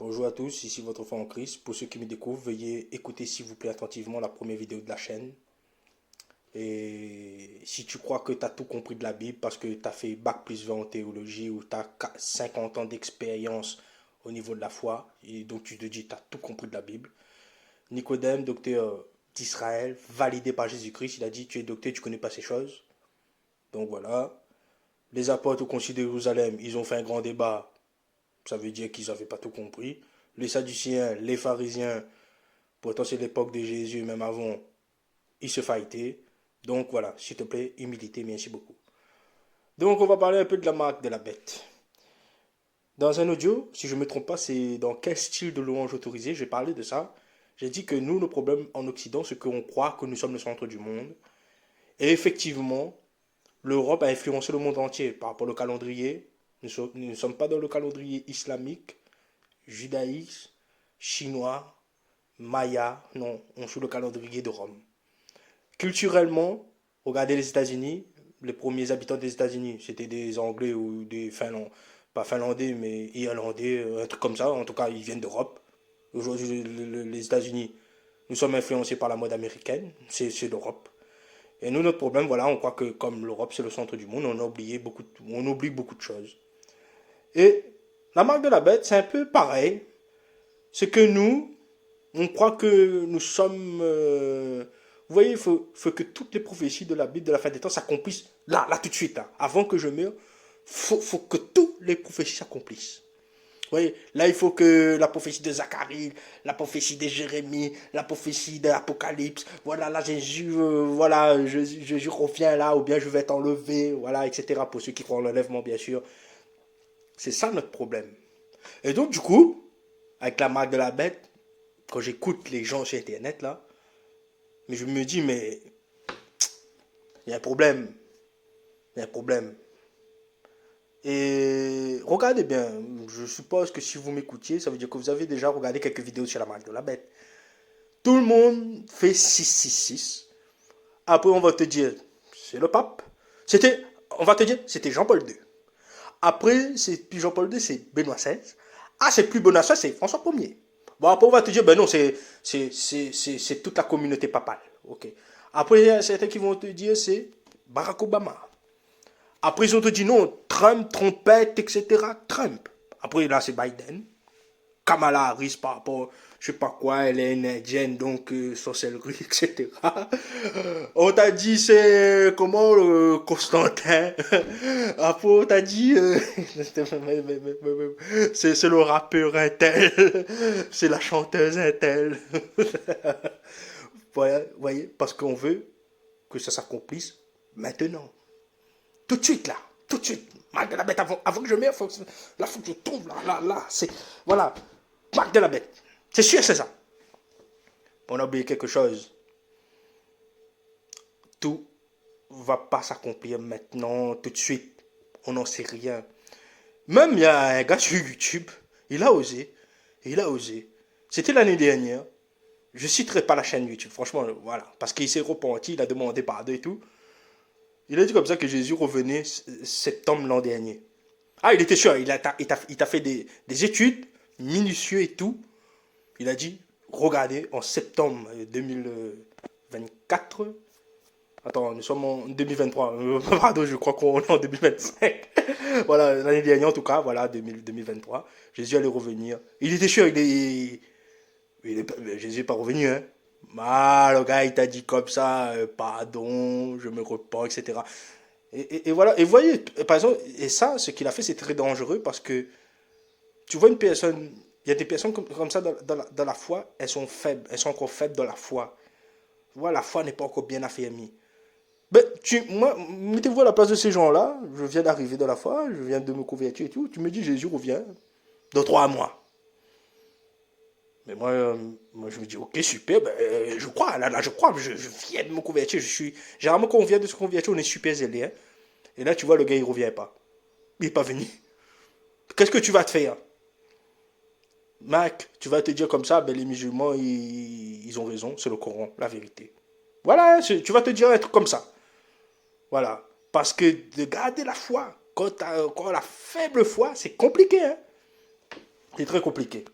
Bonjour à tous, ici votre frère en Christ. Pour ceux qui me découvrent, veuillez écouter s'il vous plaît attentivement la première vidéo de la chaîne. Et si tu crois que tu as tout compris de la Bible parce que tu as fait Bac plus 20 en théologie ou tu as 50 ans d'expérience au niveau de la foi, et donc tu te dis tu as tout compris de la Bible. Nicodème, docteur d'Israël, validé par Jésus-Christ, il a dit tu es docteur, tu connais pas ces choses. Donc voilà. Les apôtres au concile de Jérusalem, ils ont fait un grand débat. Ça veut dire qu'ils n'avaient pas tout compris. Les Sadduciens, les pharisiens, pourtant c'est l'époque de Jésus, même avant, ils se fightaient. Donc voilà, s'il te plaît, humilité, merci beaucoup. Donc on va parler un peu de la marque de la bête. Dans un audio, si je ne me trompe pas, c'est dans quel style de louange autorisé, j'ai parlé de ça. J'ai dit que nous, nos problèmes en Occident, c'est qu'on croit que nous sommes le centre du monde. Et effectivement, l'Europe a influencé le monde entier par rapport au calendrier. Nous ne sommes pas dans le calendrier islamique, judaïsme, chinois, maya, non, on suit le calendrier de Rome. Culturellement, regardez les États-Unis, les premiers habitants des États-Unis, c'était des Anglais ou des Finlandais, pas Finlandais, mais Irlandais, un truc comme ça, en tout cas, ils viennent d'Europe. Aujourd'hui, les États-Unis, nous sommes influencés par la mode américaine, c'est l'Europe. Et nous, notre problème, voilà, on croit que comme l'Europe, c'est le centre du monde, on oublie beaucoup de choses. Et la marque de la bête, c'est un peu pareil. C'est que nous, on croit que nous sommes... vous voyez, faut que toutes les prophéties de la Bible de la fin des temps s'accomplissent là, tout de suite. Là. Avant que je meure, faut que toutes les prophéties s'accomplissent. Vous voyez, là, il faut que la prophétie de Zacharie, la prophétie de Jérémie, la prophétie de l'Apocalypse, voilà, là, Jésus, voilà, Jésus revient là, ou bien je vais t'enlever, voilà, etc. Pour ceux qui croient en l'enlèvement, bien sûr. C'est ça notre problème. Et donc, du coup, avec la marque de la bête, quand j'écoute les gens sur Internet, là, mais je me dis, mais il y a un problème. Il y a un problème. Et regardez bien, je suppose que si vous m'écoutiez, ça veut dire que vous avez déjà regardé quelques vidéos sur la marque de la bête. Tout le monde fait 666. Après, on va te dire, c'est le pape. On va te dire, c'était Jean-Paul II. Après, c'est plus Jean-Paul II, c'est Benoît XVI. Ah, c'est plus Benoît XVI, c'est François Ier. Bon, après, on va te dire, ben non, c'est toute la communauté papale. Ok. Après, il y a certains qui vont te dire, c'est Barack Obama. Après, ils ont te dit, non, Trump, trompette, etc. Trump. Après, là, c'est Biden. Kamala Harris par rapport, je sais pas quoi, elle est une indienne, donc sorcellerie, etc. On t'a dit c'est comment Constantin. Après on t'a dit c'est le rappeur intel, c'est la chanteuse intel. Voyez, parce qu'on veut que ça s'accomplisse maintenant. Tout de suite là, tout de suite. Marc de la bête, avant que je meure, faut que je tombe là, c'est, voilà, Marc de la bête. C'est sûr, c'est ça. On a oublié quelque chose. Tout va pas s'accomplir maintenant, tout de suite. On n'en sait rien. Même il y a un gars sur YouTube, il a osé. Il a osé. C'était l'année dernière. Je citerai pas la chaîne YouTube, franchement, voilà. Parce qu'il s'est repenti, il a demandé pardon et tout. Il a dit comme ça que Jésus revenait septembre l'an dernier. Ah, il était sûr, il a fait des études minutieuses et tout. Il a dit, regardez, en septembre 2024, attends, nous sommes en 2023, pardon, je crois qu'on est en 2025. Voilà, l'année dernière en tout cas, voilà, 2023, Jésus allait revenir. Il était sûr, Jésus n'est pas revenu, hein. Ah, le gars, il t'a dit comme ça, pardon, je me repens, etc. Et voilà, et vous voyez, par exemple, et ça, ce qu'il a fait, c'est très dangereux parce que tu vois une personne, il y a des personnes comme ça dans la foi, elles sont faibles, elles sont encore faibles dans la foi. Voilà, la foi n'est pas encore bien affermie. Ben, moi, mettez-vous à la place de ces gens-là, je viens d'arriver dans la foi, je viens de me convertir et tout, tu me dis Jésus revient dans 3 mois. Mais moi, je me dis, ok, super, ben, je crois, là, je crois, je viens de me convertir, généralement, quand on vient de se convertir, on est super zélé, hein. Et là, tu vois, le gars, il revient pas. Il n'est pas venu. Qu'est-ce que tu vas te faire? Mac, tu vas te dire comme ça, ben, les musulmans, ils ont raison, c'est le Coran, la vérité. Voilà, tu vas te dire un truc comme ça. Voilà. Parce que de garder la foi, quand la faible foi, c'est compliqué, hein. C'est très compliqué.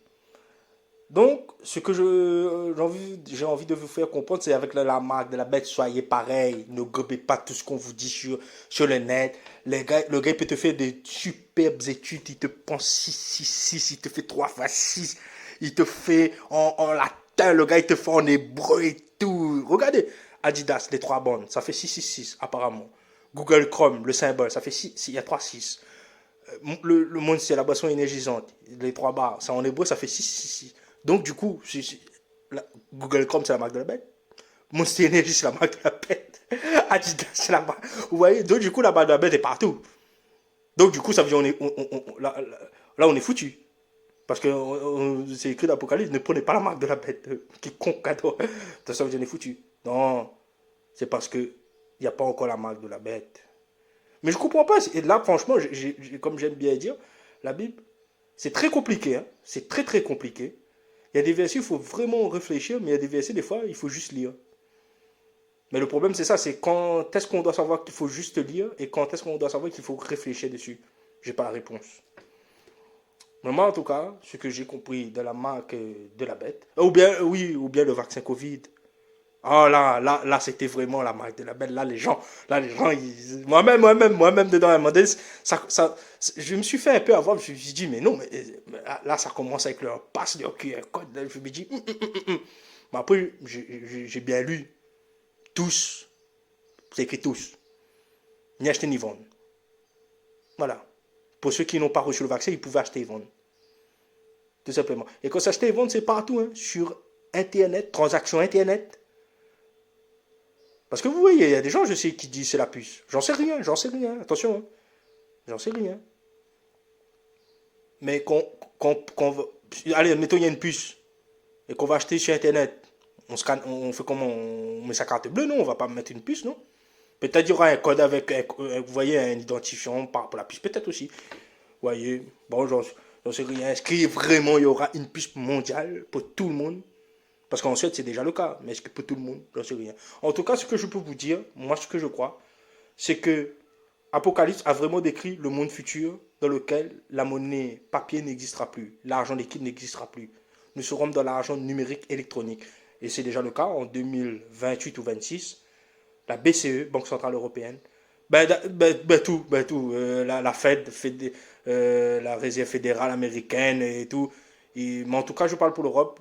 Donc, ce que j'ai envie de vous faire comprendre, c'est avec la marque de la bête, soyez pareil. Ne gobez pas tout ce qu'on vous dit sur le net. Le gars, il peut te faire des superbes études. Il te prend 6 il te fait 3 fois 6. Il te fait en latin. Le gars, il te fait en hébreu et tout. Regardez, Adidas, les 3 bandes, ça fait 6 apparemment. Google Chrome, le symbole, ça fait 6. Il y a 3 6. Le monde, c'est la boisson énergisante. Les 3 barres, ça en hébreu, ça fait 6. Donc, du coup, Google Chrome, c'est la marque de la bête. Monster Energy, c'est la marque de la bête. Adidas, c'est la marque. Vous voyez? Donc, du coup, la marque de la bête est partout. Donc, du coup, ça veut dire là, on est foutu. Parce que c'est écrit dans l'Apocalypse, ne prenez pas la marque de la bête. Qui con cadeau. Ça veut dire on est foutu. Non, c'est parce que il n'y a pas encore la marque de la bête. Mais je comprends pas. Et là, franchement, comme j'aime bien dire, la Bible, c'est très compliqué. Hein. C'est très, très compliqué. Il y a des versets, il faut vraiment réfléchir, mais il y a des versets, des fois, il faut juste lire. Mais le problème, c'est ça, c'est quand est-ce qu'on doit savoir qu'il faut juste lire et quand est-ce qu'on doit savoir qu'il faut réfléchir dessus. J'ai pas la réponse. Mais moi, en tout cas, ce que j'ai compris de la marque de la bête, ou bien, oui, ou bien le vaccin Covid. Ah là, c'était vraiment la marque de la bête. Là, les gens, moi-même, dedans, à un moment donné, je me suis fait un peu avoir. Je me suis dit, mais non, mais là, ça commence avec leur passe, leur QR code. Là, je me dis, Mais après, j'ai bien lu tous. C'est écrit tous. Ni acheter ni vendre. Voilà. Pour ceux qui n'ont pas reçu le vaccin, ils pouvaient acheter et vendre. Tout simplement. Et quand s'acheter et vendre, c'est partout. Hein, sur Internet, transactions Internet. Parce que vous voyez, il y a des gens, je sais, qui disent c'est la puce. J'en sais rien. Attention. Hein, j'en sais rien. Mais allez, mettons, il y a une puce. Et qu'on va acheter sur Internet. On scanne, on fait comment? On met sa carte bleue, non? On va pas mettre une puce, non? Peut-être qu'il y aura un code avec, vous voyez, un identifiant par la puce. Peut-être aussi. Vous voyez, bon, j'en sais rien. Est-ce qu'il vraiment il y aura une puce mondiale pour tout le monde? Parce qu'en Suède, c'est déjà le cas. Mais est-ce que pour tout le monde? J'en sais rien. En tout cas, ce que je peux vous dire, moi, ce que je crois, c'est que Apocalypse a vraiment décrit le monde futur dans lequel la monnaie papier n'existera plus. L'argent liquide n'existera plus. Nous serons dans l'argent numérique électronique. Et c'est déjà le cas en 2028 ou 26. La BCE, Banque Centrale Européenne, tout, la Fed, la Réserve fédérale américaine et tout. Mais en tout cas, je parle pour l'Europe,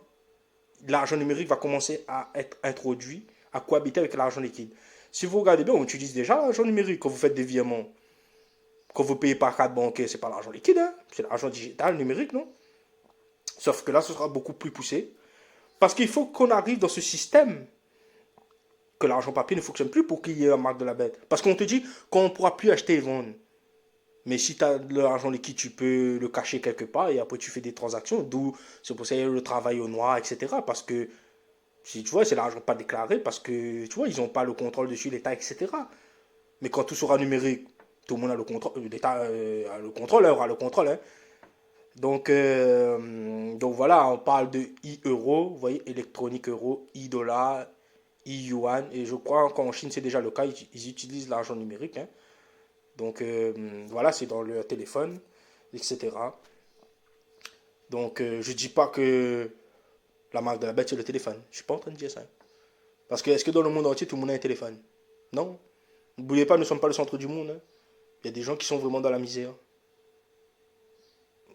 l'argent numérique va commencer à être introduit, à cohabiter avec l'argent liquide. Si vous regardez bien, on utilise déjà l'argent numérique quand vous faites des virements. Quand vous payez par carte bancaire, c'est pas l'argent liquide, hein, c'est l'argent digital, numérique, non? Sauf que là, ce sera beaucoup plus poussé. Parce qu'il faut qu'on arrive dans ce système que l'argent papier ne fonctionne plus pour qu'il y ait la marque de la bête. Parce qu'on te dit qu'on ne pourra plus acheter et vendre. Mais si tu as de l'argent liquide, tu peux le cacher quelque part et après tu fais des transactions. D'où c'est pour ça le travail au noir, etc. Parce que, si tu vois, c'est l'argent pas déclaré parce que, tu vois, ils n'ont pas le contrôle dessus, l'État, etc. Mais quand tout sera numérique, tout le monde a le contrôle, l'État a le contrôle, aura le contrôle. Hein. Donc voilà, on parle de e-euro, vous voyez, électronique euro, e-dollar, e-yuan. Et je crois qu'en Chine, c'est déjà le cas, ils utilisent l'argent numérique. Hein. Donc voilà, c'est dans leur téléphone, etc. Donc je ne dis pas que la marque de la bête, c'est le téléphone. Je ne suis pas en train de dire ça. Parce que est-ce que dans le monde entier, tout le monde a un téléphone? Non. N'oubliez pas, nous ne sommes pas le centre du monde. Hein. Il y a des gens qui sont vraiment dans la misère.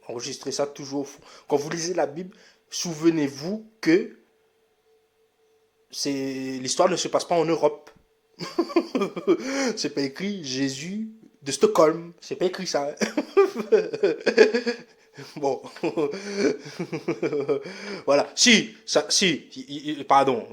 Enregistrez ça toujours. Quand vous lisez la Bible, souvenez-vous que l'histoire ne se passe pas en Europe. C'est pas écrit Jésus de Stockholm. C'est pas écrit ça. Hein. Bon. Voilà. Pardon,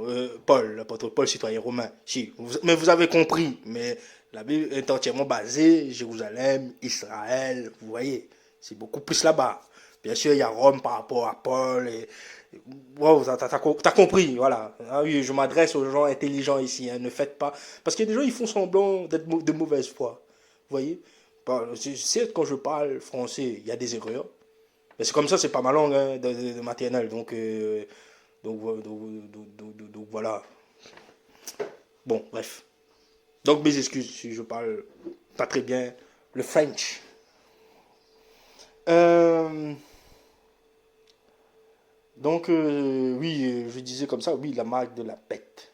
Paul, l'apôtre Paul, citoyen romain. Si, mais vous avez compris. Mais la Bible est entièrement basée Jérusalem, Israël. Vous voyez, c'est beaucoup plus là-bas. Bien sûr, il y a Rome par rapport à Paul. Wow, t'as compris, voilà. Ah oui, je m'adresse aux gens intelligents ici. Hein, ne faites pas. Parce qu'il y a des gens, ils font semblant d'être de mauvaise foi. Vous voyez? Certes, quand je parle français, il y a des erreurs. Mais c'est comme ça, c'est pas ma langue hein, de maternelle. Donc, voilà. Bon, bref. Donc mes excuses si je parle pas très bien le French. Euh, Donc, oui, je disais comme ça, oui, la marque de la bête.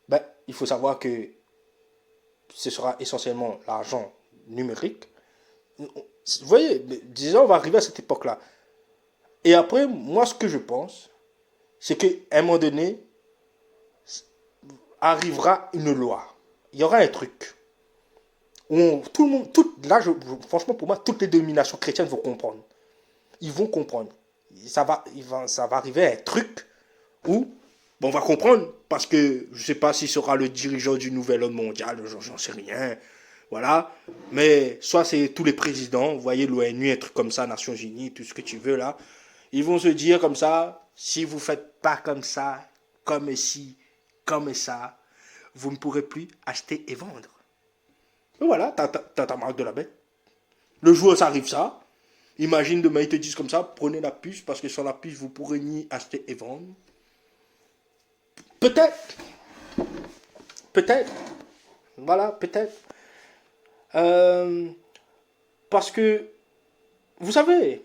Ben, il faut savoir que ce sera essentiellement l'argent numérique. Vous voyez, disons, on va arriver à cette époque-là. Et après, moi, ce que je pense, c'est qu'à un moment donné, arrivera une loi. Il y aura un truc. Où tout le monde, là, franchement, pour moi, toutes les dominations chrétiennes vont comprendre. Ils vont comprendre. Ça va arriver à un truc où bon, on va comprendre parce que je ne sais pas s'il sera le dirigeant du nouvel ordre mondial, j'en sais rien. Voilà. Mais soit c'est tous les présidents, vous voyez, l'ONU, un truc comme ça, Nations Unies, tout ce que tu veux là. Ils vont se dire comme ça, si vous ne faites pas comme ça, comme ci, comme ça, vous ne pourrez plus acheter et vendre. Et voilà, t'as ta marque de la bête. Le jour où ça arrive ça, imagine demain ils te disent comme ça, prenez la puce parce que sur la puce vous pourrez ni acheter et vendre. Peut-être, peut-être, voilà, peut-être. Euh, Parce que, vous savez,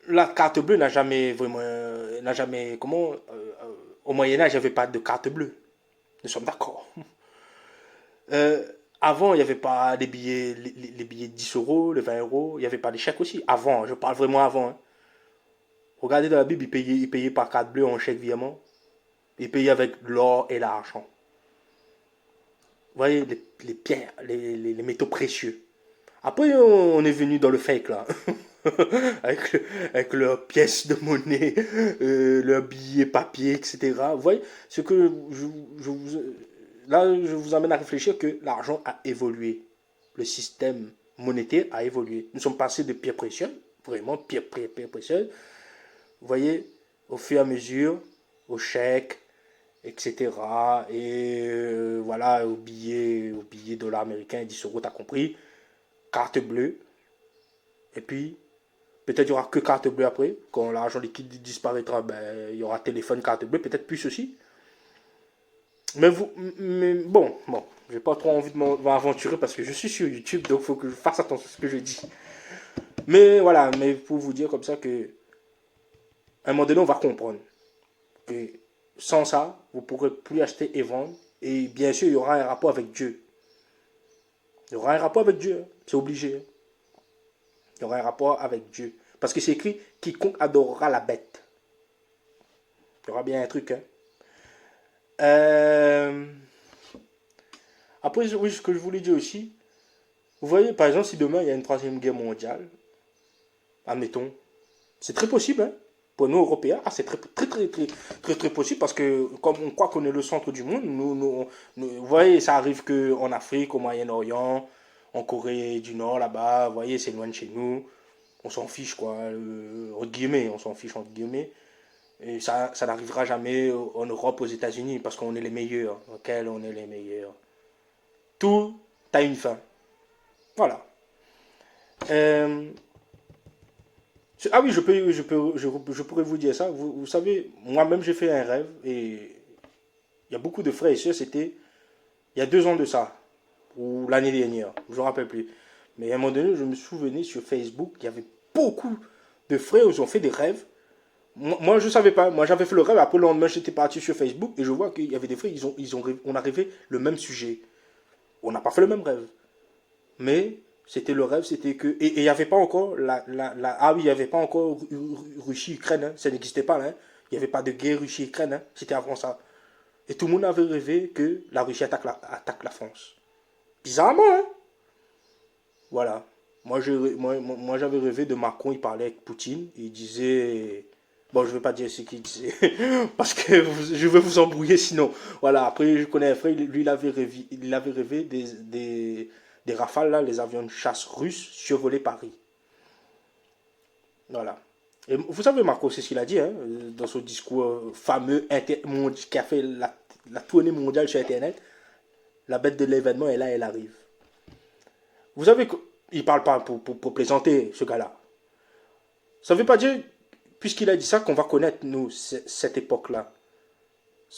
la carte bleue n'a jamais vraiment, n'a jamais, comment, au Moyen-Âge, il n'y avait pas de carte bleue. Nous sommes d'accord. Euh, Avant, il n'y avait pas les billets, les billets de 10 euros, les 20 euros, il n'y avait pas les chèques aussi. Avant, je parle vraiment avant. Hein. Regardez dans la Bible, ils payaient par carte bleue en chèque virement. Ils payaient avec l'or et l'argent. Vous voyez, les pierres, les métaux précieux. Après, on est venu dans le fake, là. Avec leurs pièces de monnaie, leurs billets papier, etc. Vous voyez, ce que là, je vous amène à réfléchir que l'argent a évolué. Le système monétaire a évolué. Nous sommes passés de pierres précieuses, vraiment pierres précieuses, vous voyez, au fur et à mesure, aux chèques, etc. Et voilà, au billet dollar américain, 10 euros, t'as compris. Carte bleue. Et puis, peut-être il n'y aura que carte bleue après. Quand l'argent liquide disparaîtra, ben, il y aura téléphone, carte bleue, peut-être plus aussi. Mais bon, j'ai pas trop envie de m'aventurer parce que je suis sur YouTube, donc il faut que je fasse attention à ce que je dis. Mais voilà, mais pour vous dire comme ça que, à un moment donné, on va comprendre que sans ça, vous ne pourrez plus acheter et vendre. Et bien sûr, il y aura un rapport avec Dieu. Il y aura un rapport avec Dieu, c'est obligé. Il y aura un rapport avec Dieu. Parce que c'est écrit, quiconque adorera la bête. Il y aura bien un truc. Hein. Euh... Après, oui, ce que je voulais dire aussi, vous voyez, par exemple, si demain il y a une troisième guerre mondiale, admettons, c'est très possible, hein, pour nous Européens, c'est très possible parce que comme on croit qu'on est le centre du monde, vous voyez, ça arrive qu'en Afrique, au Moyen-Orient, en Corée du Nord, là-bas, vous voyez, c'est loin de chez nous, on s'en fiche, quoi, entre guillemets, on s'en fiche, entre guillemets. Et ça n'arrivera jamais en Europe, aux États-Unis, parce qu'on est les meilleurs, auxquels on est les meilleurs. Tout a une fin. Voilà. Euh, ah oui, je pourrais vous dire ça. Vous savez, moi-même, j'ai fait un rêve et il y a beaucoup de frères et sœurs, c'était il y a 2 ans de ça, ou l'année dernière, je ne me rappelle plus. Mais à un moment donné, je me souvenais sur Facebook, il y avait beaucoup de frères qui ont fait des rêves. Moi je ne savais pas. Moi, j'avais fait le rêve. Après, le lendemain, j'étais parti sur Facebook et je vois qu'il y avait des frères, on a rêvé le même sujet. On n'a pas fait le même rêve. Mais c'était le rêve, c'était que. Et il n'y avait pas encore ah oui, il n'y avait pas encore Russie-Ukraine. Hein. Ça n'existait pas là. Hein. Il n'y avait pas de guerre Russie-Ukraine. Hein. C'était avant ça. Et tout le monde avait rêvé que la Russie attaque la France. Bizarrement, hein. Voilà. Moi, j'avais rêvé de Macron, il parlait avec Poutine, il disait. Bon, je ne vais pas dire ce qu'il disait, parce que je vais vous embrouiller sinon. Voilà, après, je connais un frère, lui, il avait rêvé des Rafales, là, les avions de chasse russes, survoler Paris. Voilà. Et vous savez, Marco, c'est ce qu'il a dit, hein, dans son discours fameux qui a fait la tournée mondiale sur Internet. La bête de l'événement est là, elle arrive. Vous savez qu'il ne parle pas pour plaisanter, ce gars-là. Ça ne veut pas dire, puisqu'il a dit ça, qu'on va connaître, nous, cette époque-là.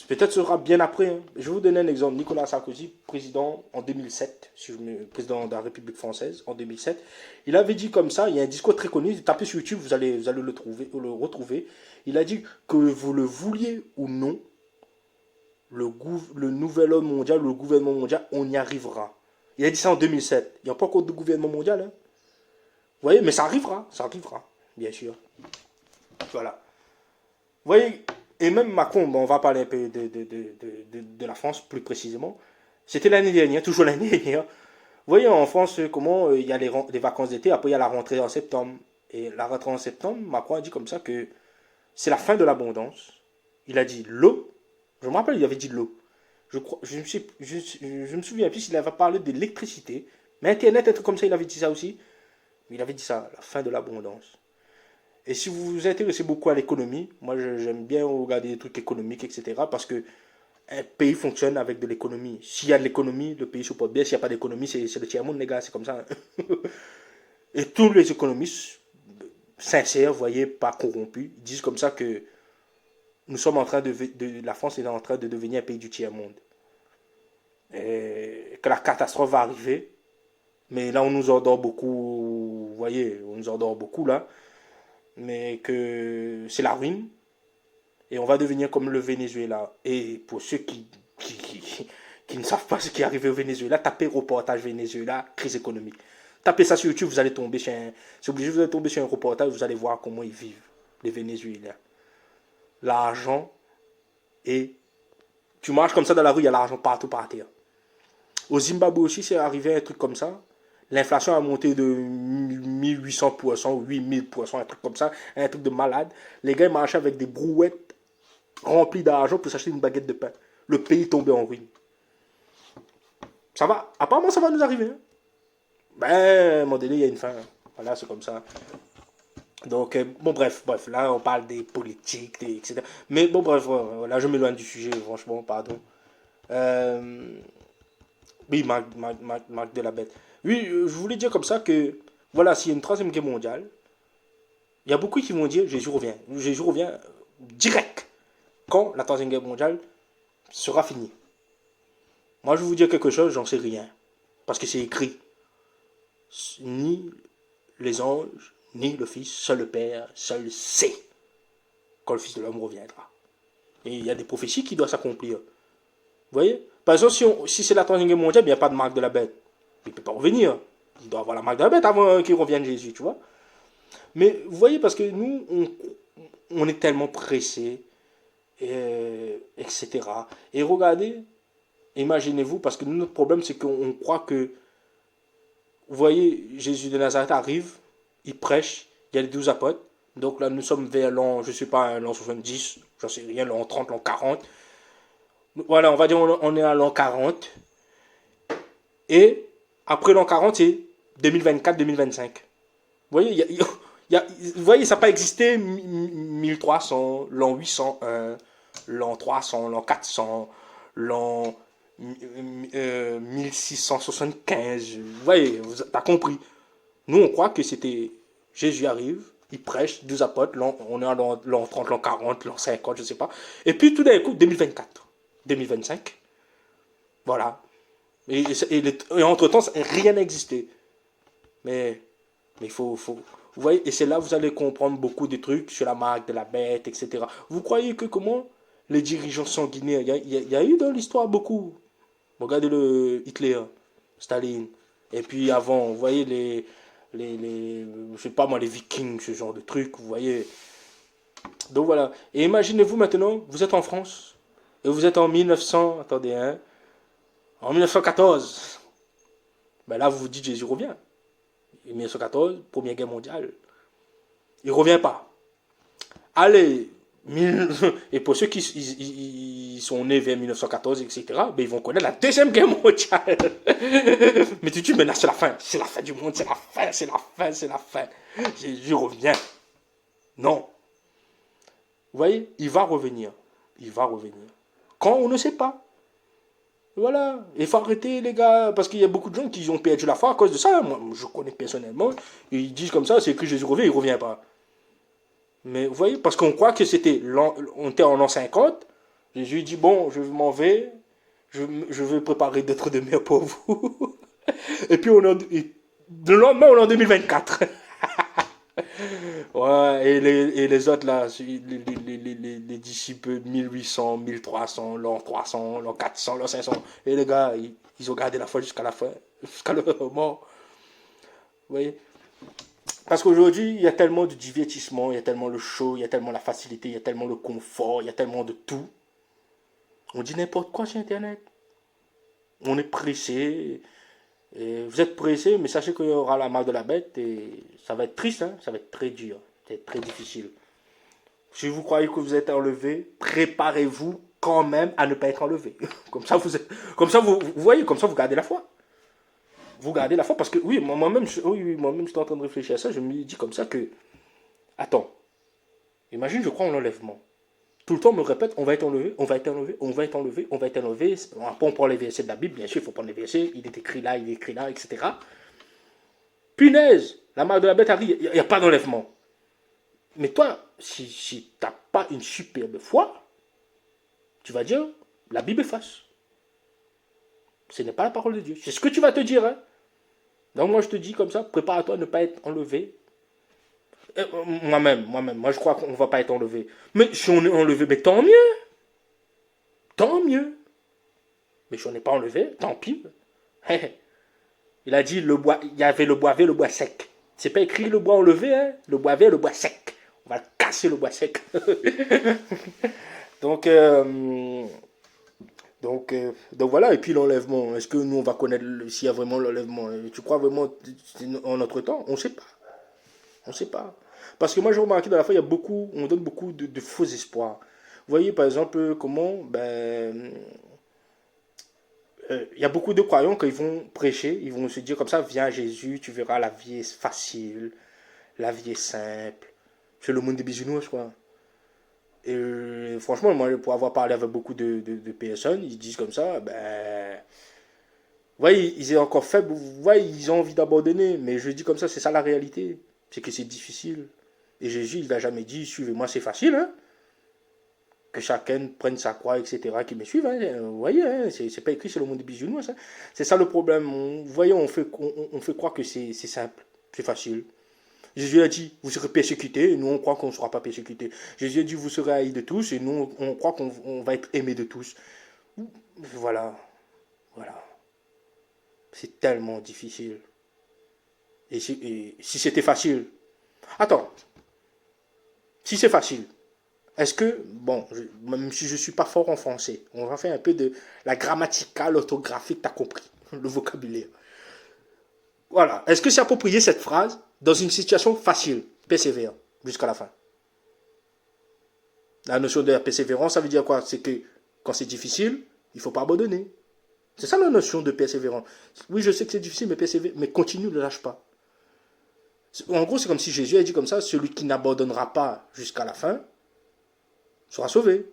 Peut-être ce sera bien après. Hein. Je vais vous donner un exemple. Nicolas Sarkozy, président en 2007, président de la République française en 2007, il avait dit comme ça, il y a un discours très connu, tapez sur YouTube, vous allez le retrouver. Il a dit que vous le vouliez ou non, le nouvel homme mondial, le gouvernement mondial, on y arrivera. Il a dit ça en 2007. Il n'y a pas encore de gouvernement mondial. Hein. Vous voyez, mais ça arrivera, bien sûr. Voilà. Vous voyez, et même Macron, bon, on va parler un peu de la France plus précisément. C'était l'année dernière, toujours l'année dernière. Vous voyez en France comment il y a les vacances d'été, après il y a la rentrée en septembre. Et la rentrée en septembre, Macron a dit comme ça que c'est la fin de l'abondance. Il a dit l'eau. Je me rappelle, il avait dit l'eau. Je me souviens plus s'il avait parlé de l'électricité. Mais Internet, un truc comme ça, il avait dit ça aussi. Mais il avait dit ça, la fin de l'abondance. Et si vous vous intéressez beaucoup à l'économie, moi j'aime bien regarder des trucs économiques, etc. Parce que un pays fonctionne avec de l'économie. S'il y a de l'économie, le pays se porte bien. S'il n'y a pas d'économie, c'est le tiers-monde, les gars, c'est comme ça. Et tous les économistes sincères, vous voyez, pas corrompus, disent comme ça que nous sommes en train la France est en train de devenir un pays du tiers-monde. Et que la catastrophe va arriver. Mais là, on nous endort beaucoup, vous voyez, on nous endort beaucoup là. Mais que c'est la ruine. Et on va devenir comme le Venezuela. Et pour ceux qui ne savent pas ce qui est arrivé au Venezuela, tapez reportage Venezuela, crise économique. Tapez ça sur YouTube, vous allez tomber sur un... C'est obligé, vous allez tomber sur un reportage, vous allez voir comment ils vivent, les Vénézuéliens. L'argent et... Tu marches comme ça dans la rue, il y a l'argent partout par terre. Au Zimbabwe aussi, c'est arrivé un truc comme ça. L'inflation a monté de 1800%, 8000%, un truc comme ça, un truc de malade. Les gars ils marchaient avec des brouettes remplies d'argent pour s'acheter une baguette de pain. Le pays tombait en ruine. Ça va, apparemment ça va nous arriver. Hein. Ben, à un moment donné, il y a une fin. Voilà, c'est comme ça. Donc, bon, bref, là, on parle des politiques, etc. Mais bon, bref, là, je m'éloigne du sujet, franchement, pardon. Euh, oui, Marc de la Bête. Oui, je voulais dire comme ça que, voilà, s'il y a une troisième guerre mondiale, il y a beaucoup qui vont dire Jésus revient. Jésus revient direct quand la troisième guerre mondiale sera finie. Moi, je vais vous dire quelque chose, j'en sais rien. Parce que c'est écrit. Ni les anges, ni le Fils, seul le Père, seul sait quand le Fils de l'homme reviendra. Et il y a des prophéties qui doivent s'accomplir. Vous voyez? Par exemple, si c'est la troisième guerre mondiale, il n'y a pas de marque de la bête. Il ne peut pas revenir. Il doit avoir la marque de la bête avant qu'il revienne Jésus, tu vois. Mais vous voyez, parce que nous, on est tellement pressés, etc. Et regardez, imaginez-vous, parce que notre problème, c'est qu'on croit que, vous voyez, Jésus de Nazareth arrive, il prêche, il y a les 12 apôtres. Donc là, nous sommes vers l'an, je ne sais pas, l'an 70, j'en sais rien, l'an 30, l'an 40. Voilà, on va dire on est à l'an 40. Et après l'an 40, c'est 2024-2025. Vous voyez, vous voyez, ça n'a pas existé 1300, l'an 801, l'an 300, l'an 400, l'an 1675. Vous voyez, t'as compris. Nous, on croit que c'était Jésus arrive, il prêche, 12 apôtres, on est à l'an 30, l'an 40, l'an 50, je ne sais pas. Et puis tout d'un coup, 2024, 2025, voilà. Et entre-temps, rien n'a existé. Mais il faut, vous voyez, et c'est là que vous allez comprendre beaucoup de trucs sur la marque de la bête, etc. Vous croyez que comment les dirigeants sanguinaires, il y a eu dans l'histoire beaucoup. Regardez le Hitler, Staline. Et puis avant, vous voyez je sais pas moi, les Vikings, ce genre de trucs, vous voyez. Donc voilà. Et imaginez-vous maintenant, vous êtes en France, et vous êtes en 1900, attendez, hein, en 1914. Ben là, vous vous dites, Jésus revient. Et 1914, Première Guerre mondiale. Il ne revient pas. Allez, et pour ceux qui ils sont nés vers 1914, etc., ben ils vont connaître la Deuxième Guerre mondiale. Mais tu dis, mais là, c'est la fin du monde, c'est la fin, c'est la fin, c'est la fin. Jésus revient. Non. Vous voyez, il va revenir. Il va revenir. Quand on ne sait pas. Voilà. Il faut arrêter, les gars, parce qu'il y a beaucoup de gens qui ont perdu la foi à cause de ça. Moi, je connais personnellement. Et ils disent comme ça, c'est que Jésus revient, il ne revient pas. Mais vous voyez, parce qu'on croit que on était en l'an 50, Jésus dit, bon, je m'en vais, je vais préparer d'autres demeures pour vous. Et puis, le lendemain, on est en 2024. Ouais, et les autres là, les disciples 1800, 1300, l'an 300, l'an 400, l'an 500. Et les gars, ils ont gardé la foi jusqu'à la fin, jusqu'à le mort. Vous voyez? Parce qu'aujourd'hui, il y a tellement de divertissement, il y a tellement le show, il y a tellement la facilité, il y a tellement le confort, il y a tellement de tout. On dit n'importe quoi sur Internet. On est pressé. Et vous êtes pressé, mais sachez qu'il y aura la marque de la bête et ça va être triste, hein? Ça va être très dur, c'est très difficile. Si vous croyez que vous êtes enlevé, préparez-vous quand même à ne pas être enlevé. Comme ça, vous voyez, comme ça, vous gardez la foi. Vous gardez la foi parce que, oui, moi-même, moi-même, j'étais en train de réfléchir à ça. Je me dis comme ça que, attends, imagine, je crois en l'enlèvement. Tout le temps, on me répète, on va être enlevé, on va être enlevé, on va être enlevé, on va être enlevé. Après, on prend les versets de la Bible, bien sûr, il faut prendre les versets. Il est écrit là, il est écrit là, etc. Punaise, la marque de la bête arrive, il n'y a pas d'enlèvement. Mais toi, si tu n'as pas une superbe foi, tu vas dire, la Bible est fausse. Ce n'est pas la parole de Dieu. C'est ce que tu vas te dire. Hein. Donc moi, je te dis comme ça, prépare-toi à ne pas être enlevé. Moi, je crois qu'on ne va pas être enlevé. Mais si on est enlevé, mais tant mieux. Tant mieux. Mais si on n'est pas enlevé, tant pis. Il a dit, il y avait le bois vert, le bois sec. C'est pas écrit le bois enlevé, hein? Le bois vert, le bois sec. On va casser le bois sec. donc, donc voilà, et puis l'enlèvement. Est-ce que nous, on va connaître s'il y a vraiment l'enlèvement? Tu crois vraiment en notre temps? On ne sait pas. On ne sait pas. Parce que moi, j'ai remarqué dans la foi, on donne beaucoup de faux espoirs. Vous voyez, par exemple, comment il y a beaucoup de croyants qui vont prêcher, ils vont se dire comme ça, viens à Jésus, tu verras, la vie est facile, la vie est simple. C'est le monde des bisounours, quoi. Et franchement, moi, pour avoir parlé avec beaucoup de personnes, ils disent comme ça, voyez, ils sont encore faibles, voyez, ils ont envie d'abandonner, mais je dis comme ça, c'est ça la réalité. C'est que c'est difficile. Et Jésus, il n'a jamais dit, suivez-moi, c'est facile, hein. Que chacun prenne sa croix, etc., qui me suivent. Hein. Vous voyez, hein, c'est pas écrit sur le monde des bisounours. Hein. C'est ça le problème. Vous voyez, on fait croire que c'est simple, c'est facile. Jésus a dit, vous serez persécutés, et nous on croit qu'on ne sera pas persécutés. Jésus a dit, vous serez haïs de tous, et nous on croit qu'on va être aimés de tous. Voilà. Voilà. C'est tellement difficile. Et si c'était facile. Attends. Si c'est facile. Est-ce que, bon, même si je ne suis pas fort en français, on va faire un peu de la grammaticale, orthographique, tu as compris, le vocabulaire. Voilà. Est-ce que c'est approprié cette phrase dans une situation facile, persévère, jusqu'à la fin? La notion de la persévérance, ça veut dire quoi? C'est que quand c'est difficile, il ne faut pas abandonner. C'est ça la notion de persévérance. Oui, je sais que c'est difficile, mais persévère, mais continue, ne lâche pas. En gros, c'est comme si Jésus a dit comme ça, celui qui n'abandonnera pas jusqu'à la fin sera sauvé.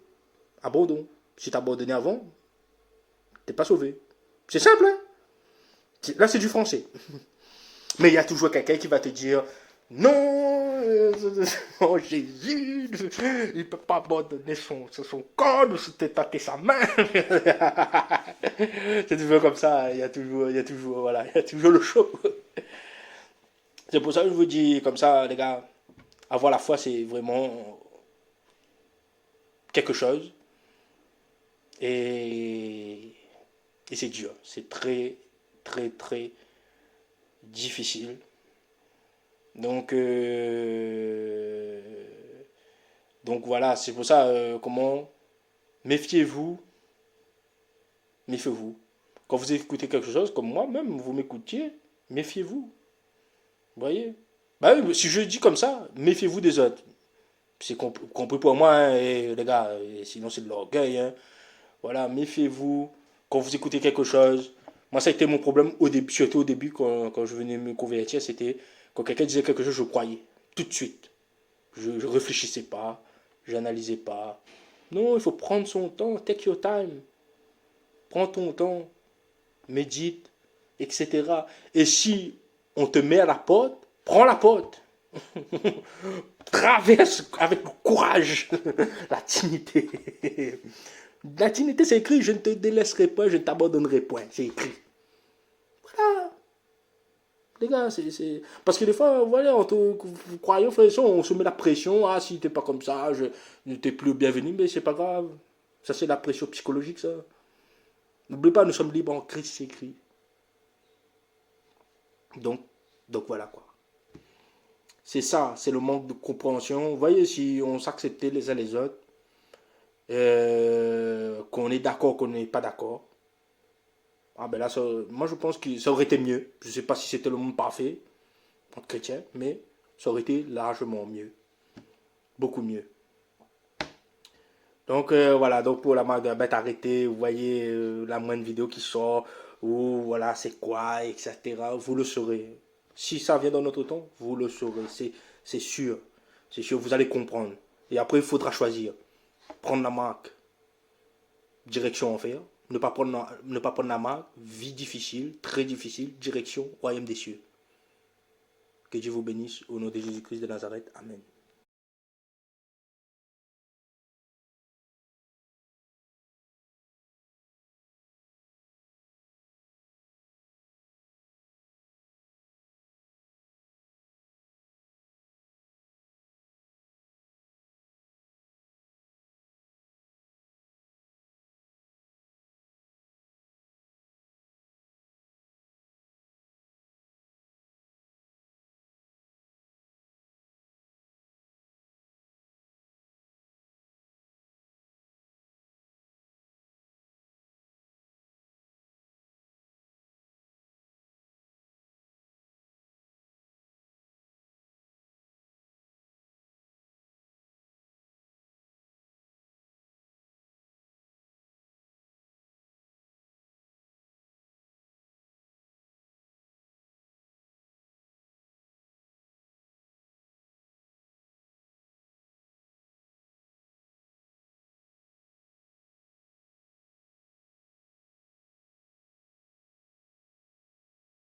Abandon. Si tu as abandonné avant, tu n'es pas sauvé. C'est simple, hein? Là, c'est du français. Mais il y a toujours quelqu'un qui va te dire non, oh, Jésus, il ne peut pas abandonner son corps, nous c'était tâter sa main. C'est toujours comme ça, il y a toujours, voilà, il y a toujours le show. C'est pour ça que je vous dis comme ça, les gars, avoir la foi, c'est vraiment quelque chose. Et c'est dur, c'est très, très, très difficile. Donc voilà, c'est pour ça, comment, méfiez-vous, méfiez-vous. Quand vous écoutez quelque chose, comme moi-même, vous m'écoutiez, méfiez-vous. Vous voyez? Bah oui, si je dis comme ça, méfiez-vous des autres. C'est compris pour moi, hein, et, les gars, et sinon c'est de l'orgueil. Hein. Voilà, méfiez-vous quand vous écoutez quelque chose. Moi, ça a été mon problème au début, surtout au début, quand je venais me convertir, c'était quand quelqu'un disait quelque chose, je croyais, tout de suite. Je ne réfléchissais pas, je n'analysais pas. Non, il faut prendre son temps, take your time. Prends ton temps, médite, etc. Et si on te met à la porte, prends la porte. Traverse avec courage la dignité. La dignité, c'est écrit, je ne te délaisserai point, je ne t'abandonnerai point. C'est écrit. Voilà. Les gars, c'est... Parce que des fois, voilà, en tant que croyant, frère, on se met la pression. Ah, si t'es pas comme ça, je ne t'es plus bienvenu, mais c'est pas grave. Ça, c'est la pression psychologique, ça. N'oublie pas, nous sommes libres en Christ, c'est écrit. Donc, donc voilà quoi. C'est ça, c'est le manque de compréhension. Vous voyez, si on s'acceptait les uns les autres, qu'on est d'accord, qu'on n'est pas d'accord, ah ben là, ça, moi je pense que ça aurait été mieux. Je ne sais pas si c'était le monde parfait, entre chrétiens, mais ça aurait été largement mieux. Beaucoup mieux. Donc voilà, donc pour la marque de la bête arrêtée, vous voyez la moindre vidéo qui sort, ou voilà, c'est quoi, etc. Vous le saurez. Si ça vient dans notre temps, vous le saurez. C'est sûr. C'est sûr, vous allez comprendre. Et après, il faudra choisir. Prendre la marque, direction enfer. Ne pas prendre la marque, vie difficile, très difficile, direction royaume des cieux. Que Dieu vous bénisse au nom de Jésus-Christ de Nazareth. Amen.